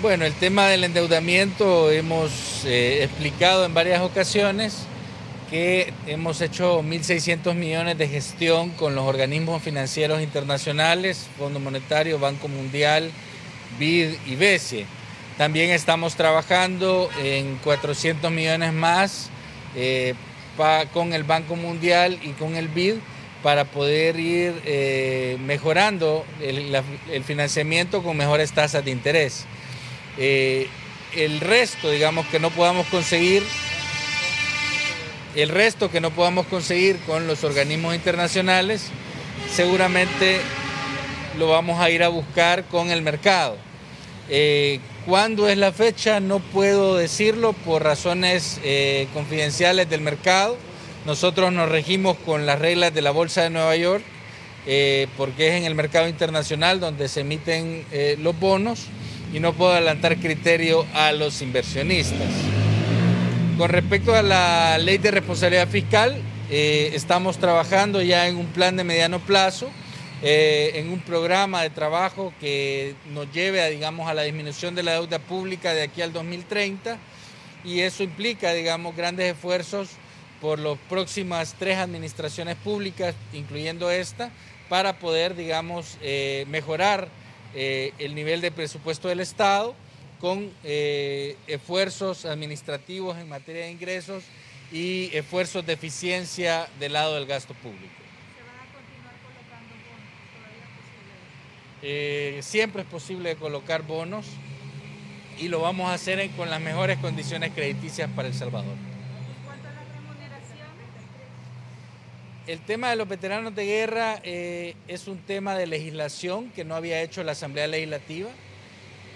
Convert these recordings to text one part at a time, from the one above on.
Bueno, el tema del endeudamiento hemos explicado en varias ocasiones que hemos hecho 1.600 millones de gestión con los organismos financieros internacionales, Fondo Monetario, Banco Mundial, BID y BESIE. También estamos trabajando en 400 millones más con el Banco Mundial y con el BID para poder ir mejorando el financiamiento con mejores tasas de interés. El resto, digamos, que no podamos conseguir, con los organismos internacionales, seguramente lo vamos a ir a buscar con el mercado. ¿Cuándo es la fecha? No puedo decirlo por razones confidenciales del mercado. Nosotros nos regimos con las reglas de la Bolsa de Nueva York, porque es en el mercado internacional donde se emiten los bonos, y no puedo adelantar criterio a los inversionistas. Con respecto a la ley de responsabilidad fiscal, estamos trabajando ya en un plan de mediano plazo, en un programa de trabajo que nos lleve a la disminución de la deuda pública de aquí al 2030, y eso implica, grandes esfuerzos por las próximas 3 administraciones públicas, incluyendo esta, para poder, mejorar el nivel de presupuesto del Estado con esfuerzos administrativos en materia de ingresos y esfuerzos de eficiencia del lado del gasto público. ¿Se van a continuar colocando bonos? ¿Todavía es posible? Siempre es posible colocar bonos y lo vamos a hacer con las mejores condiciones crediticias para El Salvador. En cuanto a las remuneraciones, El tema de los veteranos de guerra es un tema de legislación que no había hecho la Asamblea Legislativa,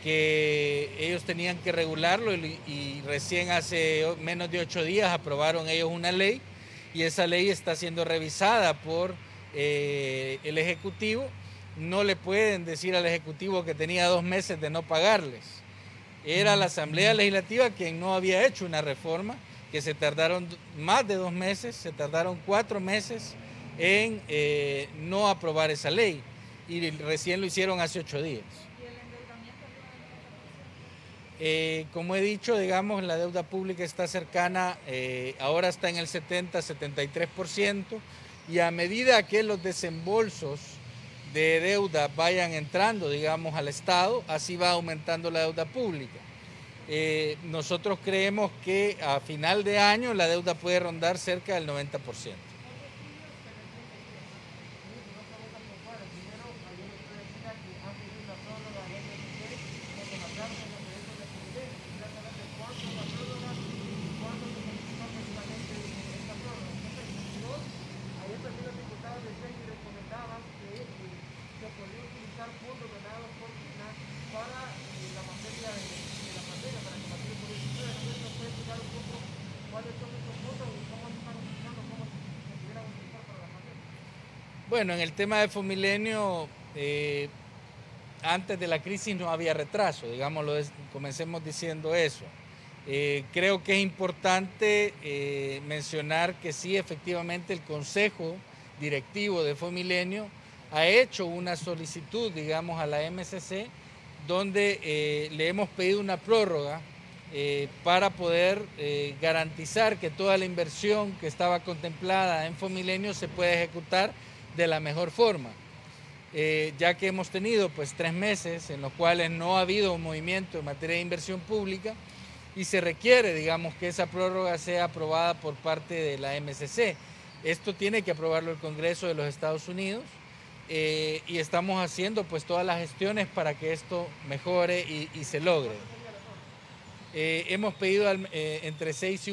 que ellos tenían que regularlo, y recién hace menos de 8 días aprobaron ellos una ley, y esa ley está siendo revisada por el Ejecutivo. No le pueden decir al Ejecutivo que tenía 2 meses de no pagarles. Era la Asamblea Legislativa quien no había hecho una reforma, que se tardaron más de 2 meses, se tardaron 4 meses en no aprobar esa ley, y recién lo hicieron hace 8 días. ¿y el endeudamiento arriba del 90%? Como he dicho, la deuda pública está cercana, ahora está en el 70-73%, y a medida que los desembolsos de deuda vayan entrando, al Estado, así va aumentando la deuda pública. Nosotros creemos que a final de año la deuda puede rondar cerca del 90%. Bueno, en el tema de Fomilenio, antes de la crisis no había retraso, comencemos diciendo eso. Creo que es importante mencionar que sí, efectivamente, el Consejo Directivo de Fomilenio ha hecho una solicitud, a la MCC, donde le hemos pedido una prórroga para poder garantizar que toda la inversión que estaba contemplada en Fomilenio se pueda ejecutar de la mejor forma, ya que hemos tenido 3 meses en los cuales no ha habido un movimiento en materia de inversión pública, y se requiere, que esa prórroga sea aprobada por parte de la MCC. Esto tiene que aprobarlo el Congreso de los Estados Unidos, y estamos haciendo todas las gestiones para que esto mejore y se logre. Hemos pedido entre 6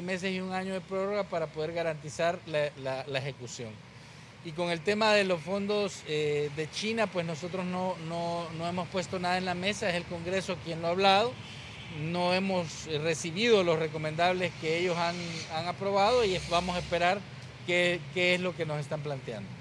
meses y 1 año de prórroga para poder garantizar la ejecución. Y con el tema de los fondos de China, nosotros no hemos puesto nada en la mesa, es el Congreso quien lo ha hablado. No hemos recibido los recomendables que ellos han aprobado, y vamos a esperar qué es lo que nos están planteando.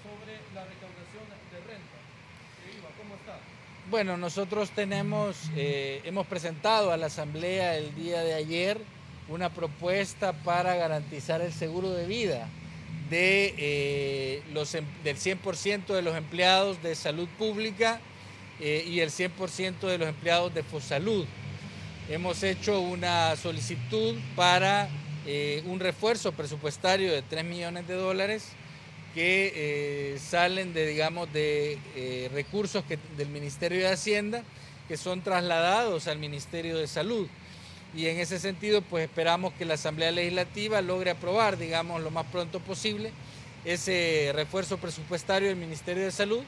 Sobre la recaudación de renta de IVA, ¿cómo está? Bueno, nosotros hemos presentado a la Asamblea el día de ayer una propuesta para garantizar el seguro de vida del 100% de los empleados de salud pública y el 100% de los empleados de Fosalud. Hemos hecho una solicitud para un refuerzo presupuestario de $3 millones que salen de recursos del Ministerio de Hacienda, que son trasladados al Ministerio de Salud. Y en ese sentido, pues esperamos que la Asamblea Legislativa logre aprobar, digamos, lo más pronto posible, ese refuerzo presupuestario del Ministerio de Salud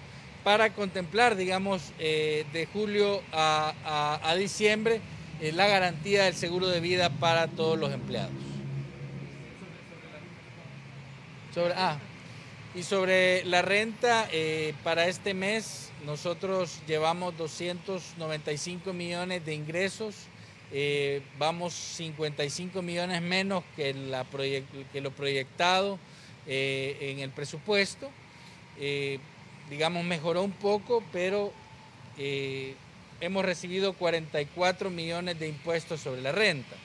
para contemplar, digamos, de julio a diciembre, la garantía del seguro de vida para todos los empleados. Sobre la renta, para este mes nosotros llevamos 295 millones de ingresos, vamos 55 millones menos que lo proyectado en el presupuesto. Digamos, mejoró un poco, pero hemos recibido 44 millones de impuestos sobre la renta.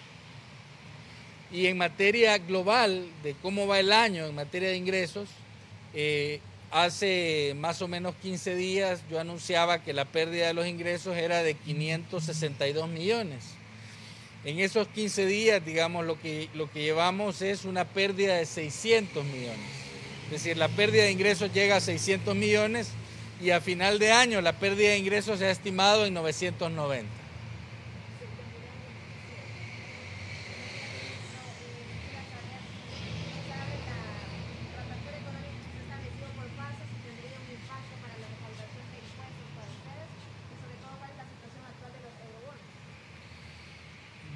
Y en materia global de cómo va el año en materia de ingresos, hace más o menos 15 días yo anunciaba que la pérdida de los ingresos era de 562 millones. En esos 15 días, digamos, lo que llevamos es una pérdida de 600 millones. Es decir, la pérdida de ingresos llega a 600 millones y a final de año la pérdida de ingresos se ha estimado en 990.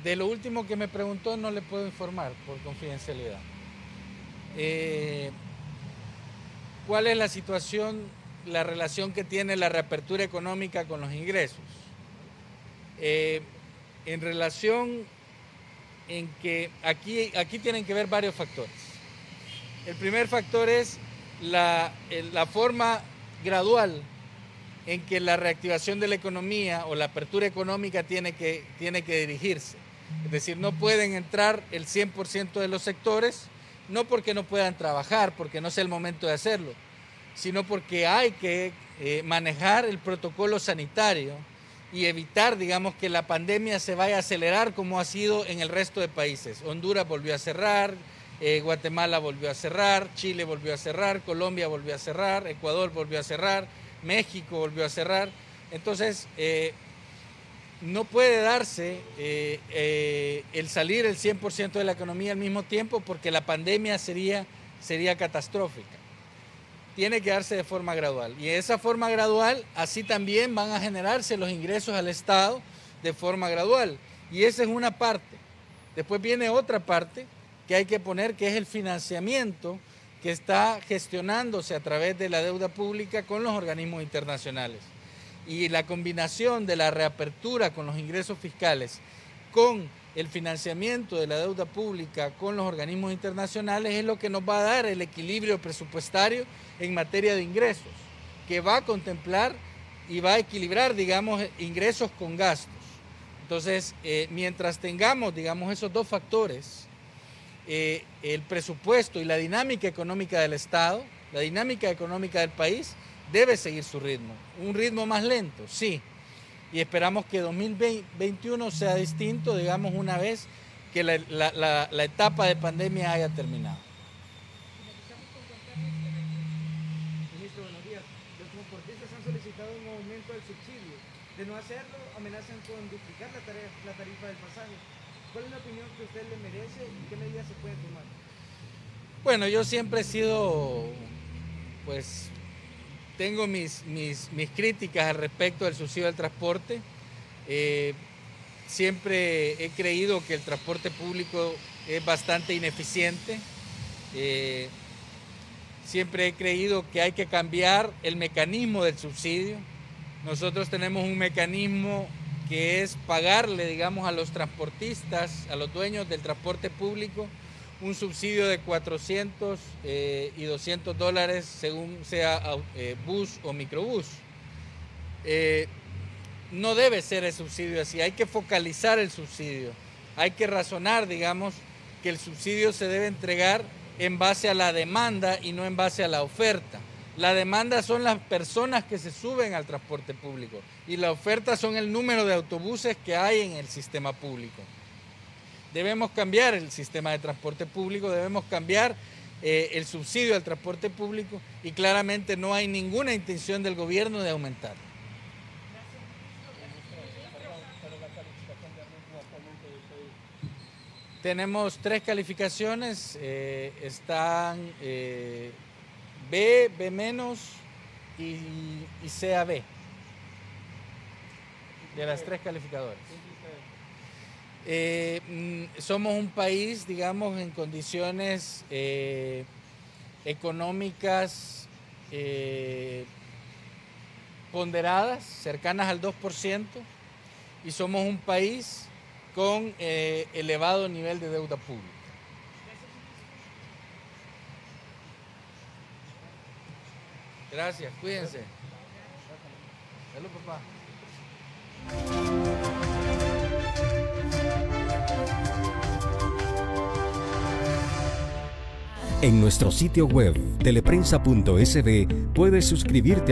De lo último que me preguntó no le puedo informar por confidencialidad. ¿Cuál es la situación, la relación que tiene la reapertura económica con los ingresos? En relación en que aquí tienen que ver varios factores. El primer factor es la forma gradual en que la reactivación de la economía o la apertura económica tiene que dirigirse. Es decir, no pueden entrar el 100% de los sectores, no porque no puedan trabajar, porque no sea el momento de hacerlo, sino porque hay que manejar el protocolo sanitario y evitar, digamos, que la pandemia se vaya a acelerar como ha sido en el resto de países. Honduras volvió a cerrar, Guatemala volvió a cerrar, Chile volvió a cerrar, Colombia volvió a cerrar, Ecuador volvió a cerrar, México volvió a cerrar. Entonces, no puede darse el salir el 100% de la economía al mismo tiempo porque la pandemia sería catastrófica. Tiene que darse de forma gradual. Y de esa forma gradual, así también van a generarse los ingresos al Estado de forma gradual. Y esa es una parte. Después viene otra parte que hay que poner, que es el financiamiento que está gestionándose a través de la deuda pública con los organismos internacionales. Y la combinación de la reapertura con los ingresos fiscales con el financiamiento de la deuda pública con los organismos internacionales es lo que nos va a dar el equilibrio presupuestario en materia de ingresos, que va a contemplar y va a equilibrar, digamos, ingresos con gastos. Entonces, mientras tengamos, digamos, esos dos factores, el presupuesto y la dinámica económica del Estado, la dinámica económica del país, debe seguir su ritmo. Un ritmo más lento, sí. Y esperamos que 2021 sea distinto, digamos, una vez que la etapa de pandemia haya terminado. Ministro, buenos días. Los transportistas han solicitado un aumento del subsidio. De no hacerlo, amenazan con duplicar la tarifa del pasaje. ¿Cuál es la opinión que usted le merece y qué medidas se pueden tomar? Bueno, yo siempre he sido, pues, tengo mis críticas al respecto del subsidio al transporte. Siempre he creído que el transporte público es bastante ineficiente. Siempre he creído que hay que cambiar el mecanismo del subsidio. Nosotros tenemos un mecanismo que es pagarle, digamos, a los transportistas, a los dueños del transporte público, un subsidio de $400 y $200 según sea bus o microbús. no debe ser el subsidio así, hay que focalizar el subsidio, hay que razonar, digamos, que el subsidio se debe entregar en base a la demanda y no en base a la oferta. La demanda son las personas que se suben al transporte público y la oferta son el número de autobuses que hay en el sistema público. Debemos cambiar el sistema de transporte público, debemos cambiar el subsidio al transporte público y claramente no hay ninguna intención del gobierno de aumentar. Tenemos 3 calificaciones, están B, B- y CAB, de las 3 calificadoras. Somos un país, digamos, en condiciones económicas ponderadas, cercanas al 2%, y somos un país con elevado nivel de deuda pública. Gracias, cuídense. Salud, papá. En nuestro sitio web teleprensa.sb puedes suscribirte